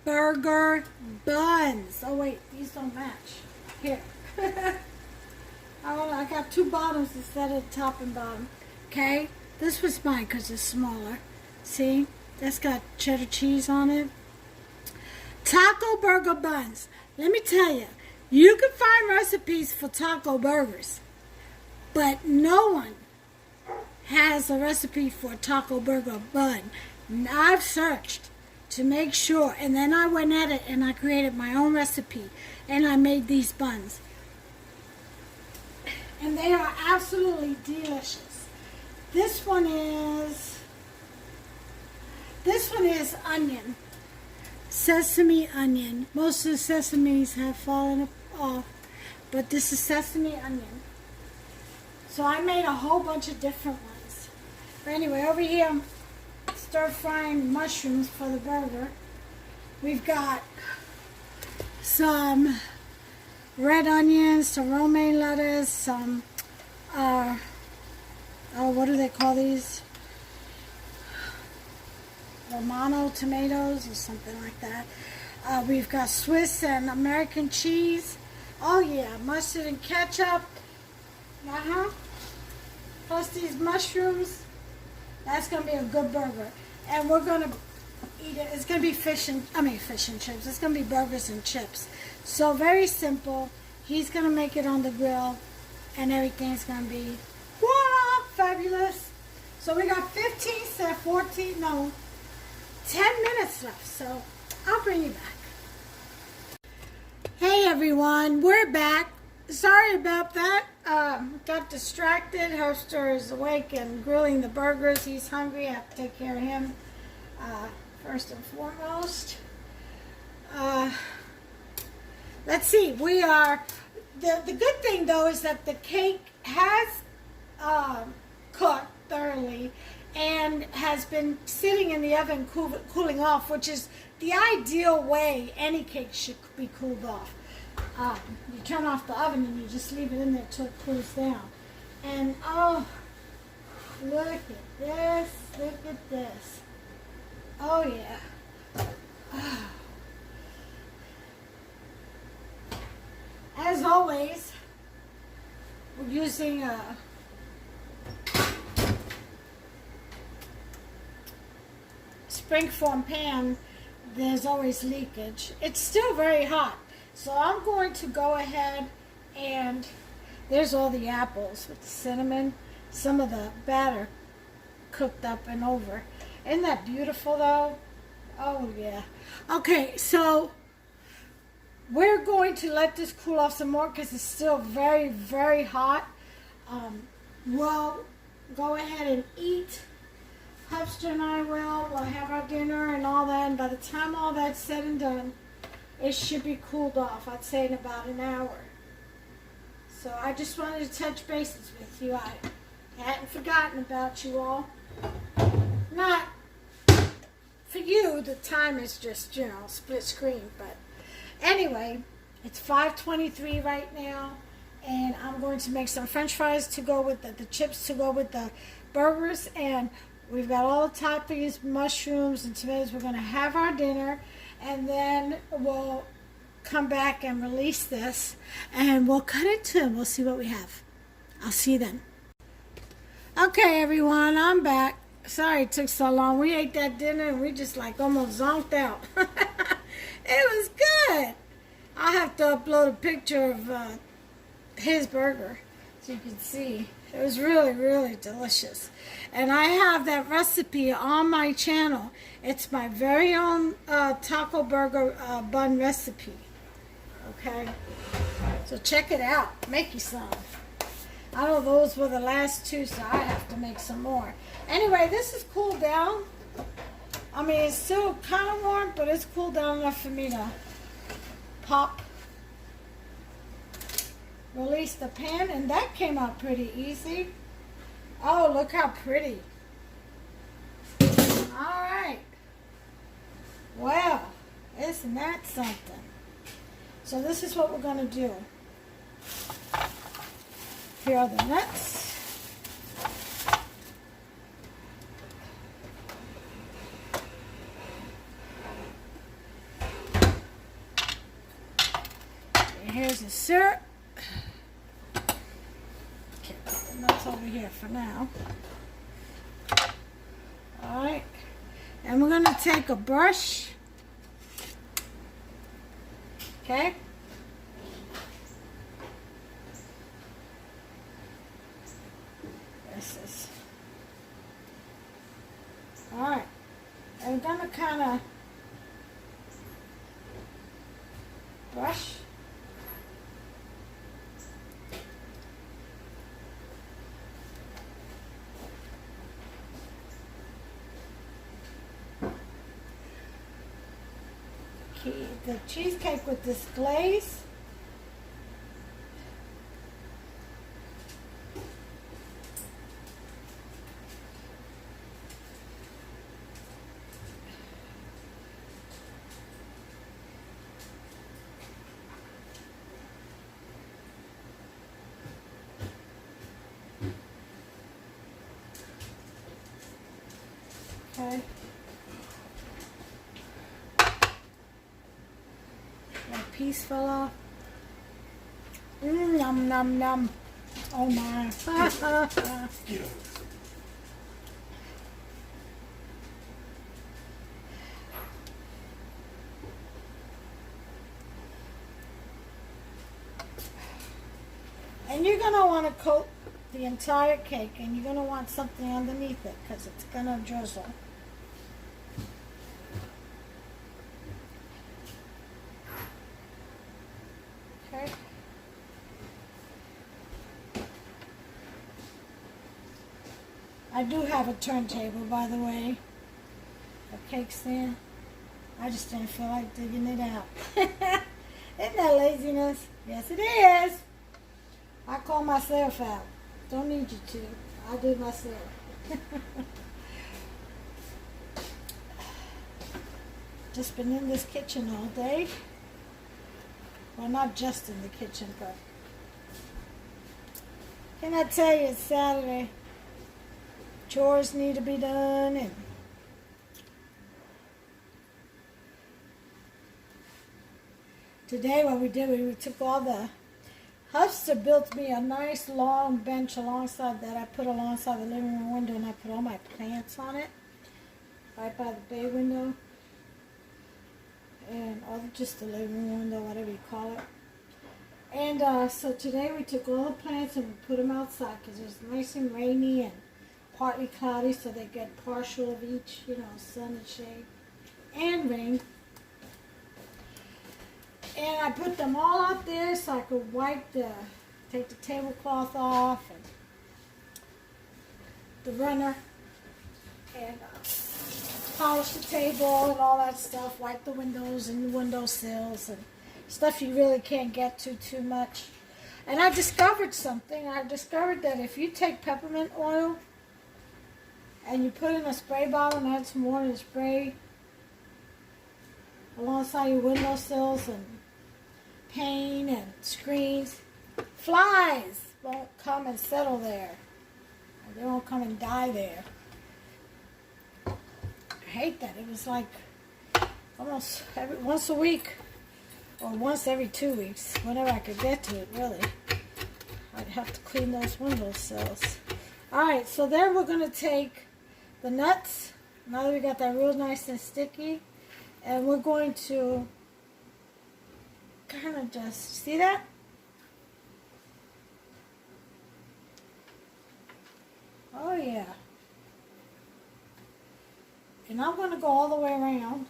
burger buns. Oh wait, these don't match. Here. Oh, I got two bottoms instead of top and bottom. Okay, this was mine because it's smaller. See, that's got cheddar cheese on it. Taco burger buns. Let me tell you, you can find recipes for taco burgers, but no one has a recipe for a taco burger bun. I've searched to make sure, and then I went at it and I created my own recipe, and I made these buns. And they are absolutely delicious. This one is onion. Sesame onion. Most of the sesames have fallen off, but this is sesame onion. So I made a whole bunch of different ones. But anyway, over here I'm stir frying mushrooms for the burger. We've got some red onions, some romaine lettuce, some, what do they call these? Romano tomatoes or something like that. We've got Swiss and American cheese. Oh yeah, mustard and ketchup. Plus these mushrooms. That's going to be a good burger. And we're going to eat it. It's going to be fish and chips. It's going to be burgers and chips. So very simple. He's going to make it on the grill, and everything's going to be voila, fabulous. So we got 10 minutes left. So I'll bring you back. Hey everyone, we're back. Sorry about that. Got distracted. Hubster is awake and grilling the burgers. He's hungry. I have to take care of him first and foremost. Let's see. We are. The good thing though is that the cake has cooked thoroughly and has been sitting in the oven cooling off, which is the ideal way any cake should be cooled off. You turn off the oven and you just leave it in there till it cools down. And oh, look at this, look at this. Oh yeah. Oh. As always, we're using a springform pan there's always leakage. It's still very hot. So I'm going to go ahead and there's all the apples with the cinnamon, some of the batter cooked up and over. Isn't that beautiful though? Oh yeah. Okay, so we're going to let this cool off some more because it's still very, very hot. We'll go ahead and eat. Hubster and I will. We'll have our dinner and all that. And by the time all that's said and done, it should be cooled off. I'd say in about an hour. So I just wanted to touch bases with you. I hadn't forgotten about you all. Not for you. The time is just, split screen. But anyway, it's 5:23 right now. And I'm going to make some french fries to go with the chips to go with the burgers. And we've got all the toppings, mushrooms, and tomatoes. We're going to have our dinner. And then we'll come back and release this. And we'll cut it to them. We'll see what we have. I'll see you then. Okay, everyone. I'm back. Sorry it took so long. We ate that dinner and we just like almost zonked out. It was good. I'll have to upload a picture of his burger so you can see. It was really, really delicious. And I have that recipe on my channel. It's my very own taco burger bun recipe. Okay? So check it out. Make you some. I know those were the last two, so I have to make some more. Anyway, this is cooled down. I mean, it's still kind of warm, but it's cooled down enough for me to pop. Release the pan, and that came out pretty easy. Oh, look how pretty. All right. Well, isn't that something? So this is what we're going to do. Here are the nuts. And here's the syrup. Nuts over here for now. Alright. And we're going to take a brush. Okay. This is. Alright. And we're going to kind of brush. The cheesecake with this glaze. Okay. That piece fell off. Yum, num, num. Oh my. And you're going to want to coat the entire cake, and you're going to want something underneath it because it's going to drizzle. Okay. I do have a turntable, by the way. A cake stand. I just didn't feel like digging it out. Isn't that laziness? Yes, it is. I call myself out. Don't need you to. I do myself. Just been in this kitchen all day. Well, not just in the kitchen, but can I tell you it's Saturday? Chores need to be done, and today what we did, we took all the Hufster built me a nice long bench alongside that. I put alongside the living room window, and I put all my plants on it, right by the bay window. and or just the living room window, whatever you call it. And so today we took all the plants and we put them outside because it was nice and rainy and partly cloudy, so they get partial of each, sun and shade and rain. And I put them all out there so I could take the tablecloth off and the runner and polish the table and all that stuff, wipe the windows and the windowsills and stuff you really can't get to too much. And I discovered something. I discovered that if you take peppermint oil and you put it in a spray bottle and add some water and spray alongside your windowsills and pane and screens, flies won't come and settle there. They won't come and die there. I hate that. It was like almost once a week or once every 2 weeks, whenever I could get to it, really. I'd have to clean those windowsills. Alright, so then we're going to take the nuts, now that we got that real nice and sticky, and we're going to kind of just, see that? Oh yeah. And I'm going to go all the way around.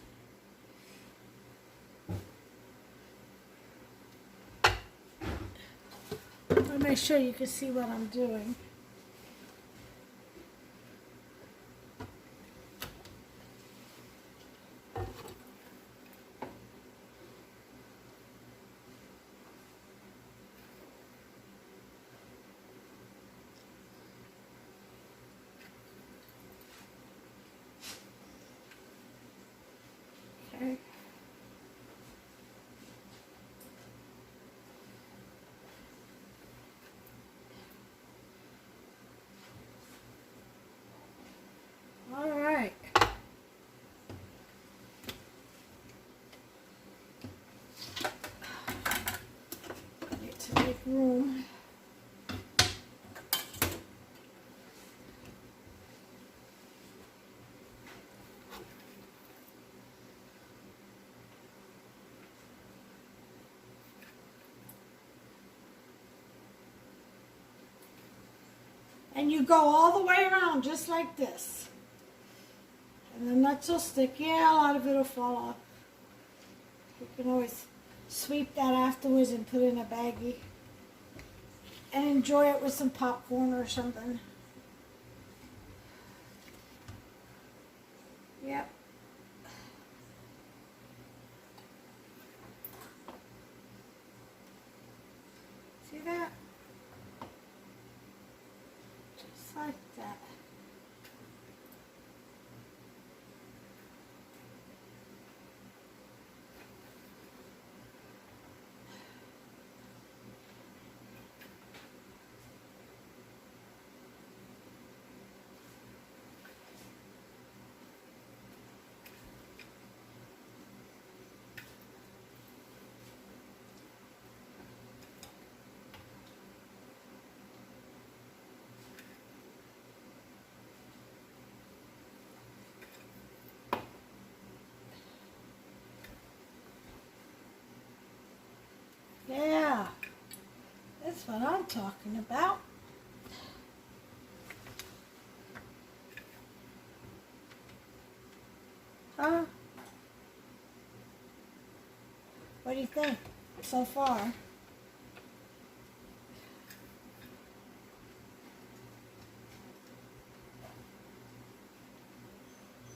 Let me make sure you can see what I'm doing. Okay. All right. Need to make room. And you go all the way around just like this. And the nuts will stick. Yeah, a lot of it will fall off. You can always sweep that afterwards and put it in a baggie. And enjoy it with some popcorn or something. Yep. See that? Just like that. Yeah, that's what I'm talking about. Huh? What do you think so far?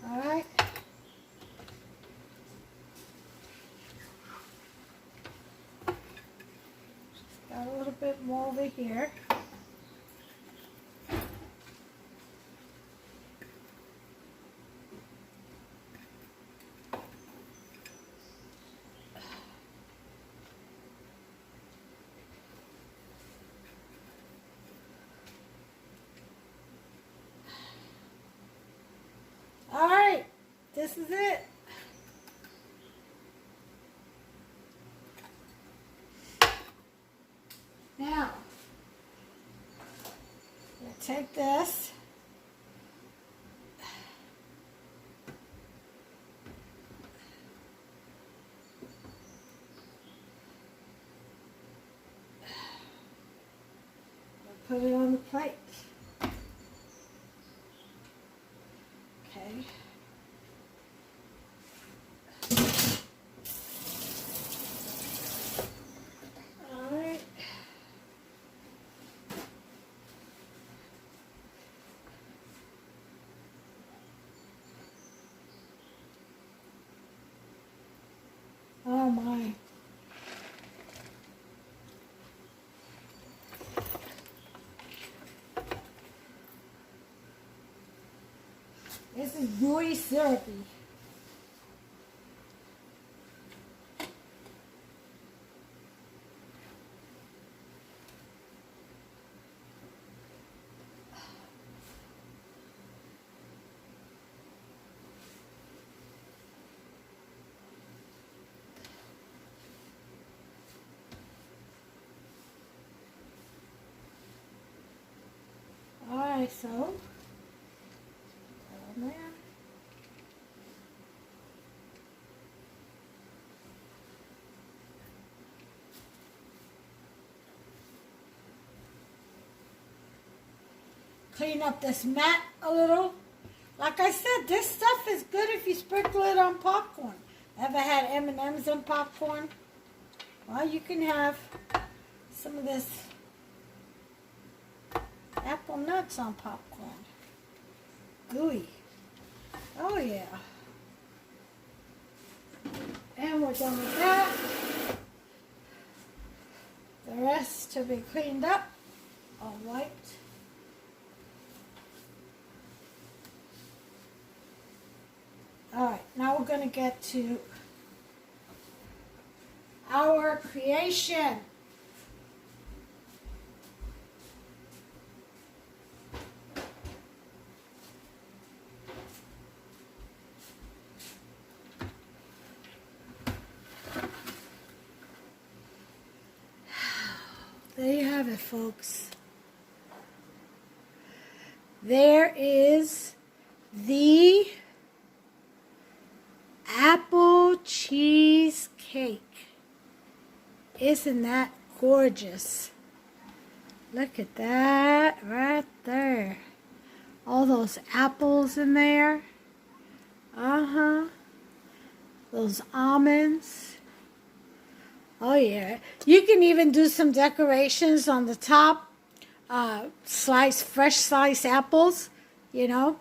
All right. Got a little bit more over here. All right, this is it. Now, you take this, put it on the plate. Okay. All right. Oh my. This is gooey syrupy. Alright, so on there. Clean up this mat a little. Like I said, this stuff is good if you sprinkle it on popcorn. Ever had M&Ms on popcorn? Well, you can have some of this apple nuts on popcorn. Gooey. Oh yeah. And we're done with that. The rest to be cleaned up, all wiped. Alright, now we're going to get to our creation. There you have it, folks. There is the apple cheesecake. Isn't that gorgeous? Look at that right there. All those apples in there. Those almonds. Oh yeah. You can even do some decorations on the top. Fresh sliced apples, you know.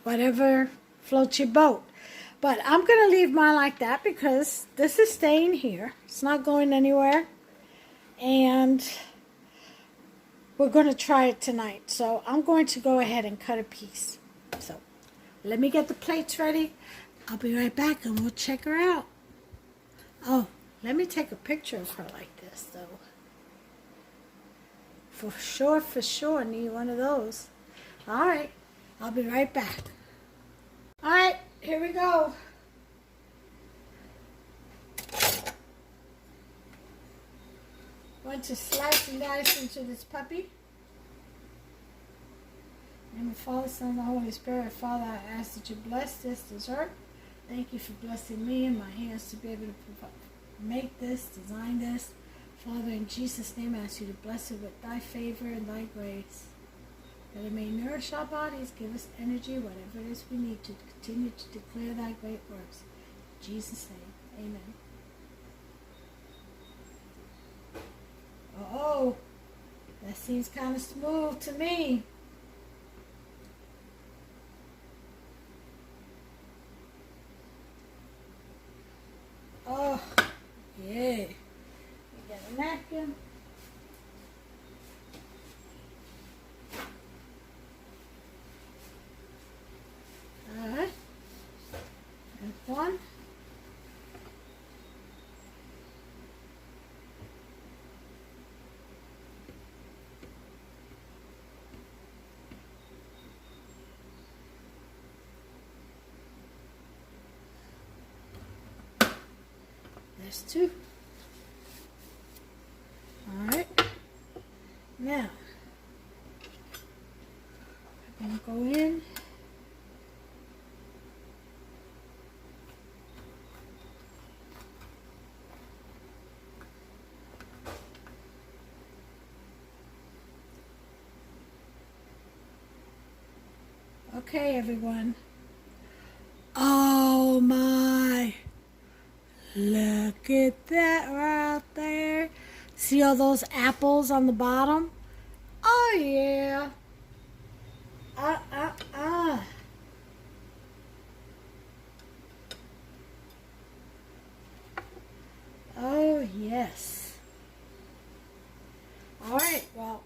Whatever floats your boat. But I'm going to leave mine like that because this is staying here. It's not going anywhere. And we're going to try it tonight. So I'm going to go ahead and cut a piece. So let me get the plates ready. I'll be right back and we'll check her out. Oh, let me take a picture of her like this though. For sure, need one of those. All right, I'll be right back. All right. Here we go. Going to slice and dice into this puppy. In the name of the Father, Son, and the Holy Spirit. Father, I ask that you bless this dessert. Thank you for blessing me and my hands to be able to make this, design this. Father, in Jesus' name, I ask you to bless it with thy favor and thy grace. That it may nourish our bodies, give us energy, whatever it is we need to continue to declare thy great works. In Jesus' name, amen. Oh, that seems kind of smooth to me. Oh, yeah. We got a napkin. Alright, and one. There's two. Alright, now I'm going to go in. Okay, everyone. Oh my. Look at that right there. See all those apples on the bottom? Oh yeah. Uh, uh, uh. Oh yes. Alright, well,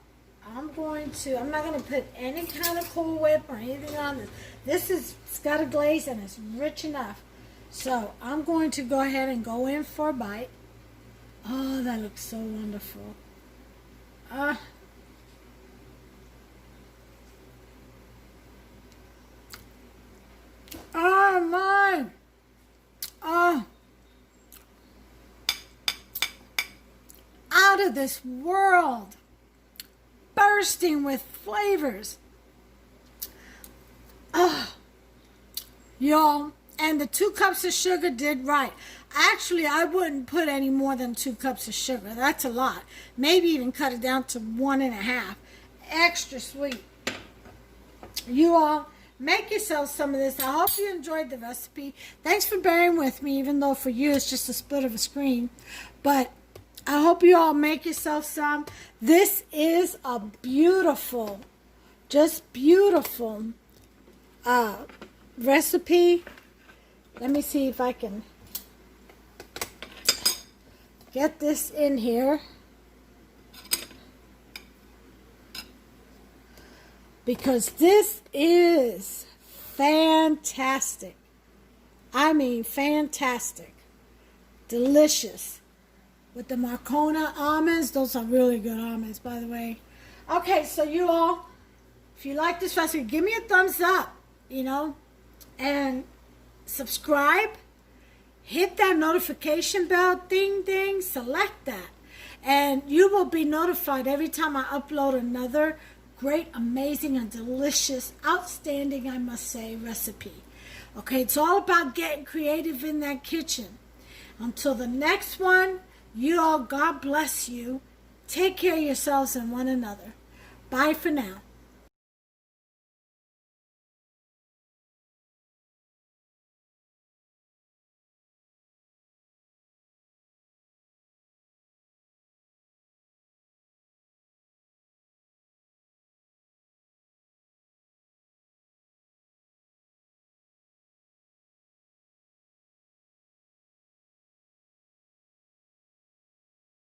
I'm not going to put any kind of Cool Whip or anything on this. It's got a glaze and it's rich enough. So I'm going to go ahead and go in for a bite. Oh, that looks so wonderful. Oh my. Oh. Out of this world. Bursting with flavors. Oh. Y'all. And the 2 cups of sugar did right. Actually, I wouldn't put any more than 2 cups of sugar. That's a lot. Maybe even cut it down to 1.5. Extra sweet. You all, make yourself some of this. I hope you enjoyed the recipe. Thanks for bearing with me, even though for you it's just a split of a screen. But I hope you all make yourself some. This is a beautiful, just beautiful recipe. Let me see if I can get this in here. Because this is fantastic. I mean fantastic. Delicious. With the Marcona almonds. Those are really good almonds, by the way. Okay, so you all, if you like this recipe, give me a thumbs up, and subscribe. Hit that notification bell, ding, ding, select that. And you will be notified every time I upload another great, amazing, and delicious, outstanding, I must say, recipe. Okay, it's all about getting creative in that kitchen. Until the next one, you all, God bless you. Take care of yourselves and one another. Bye for now.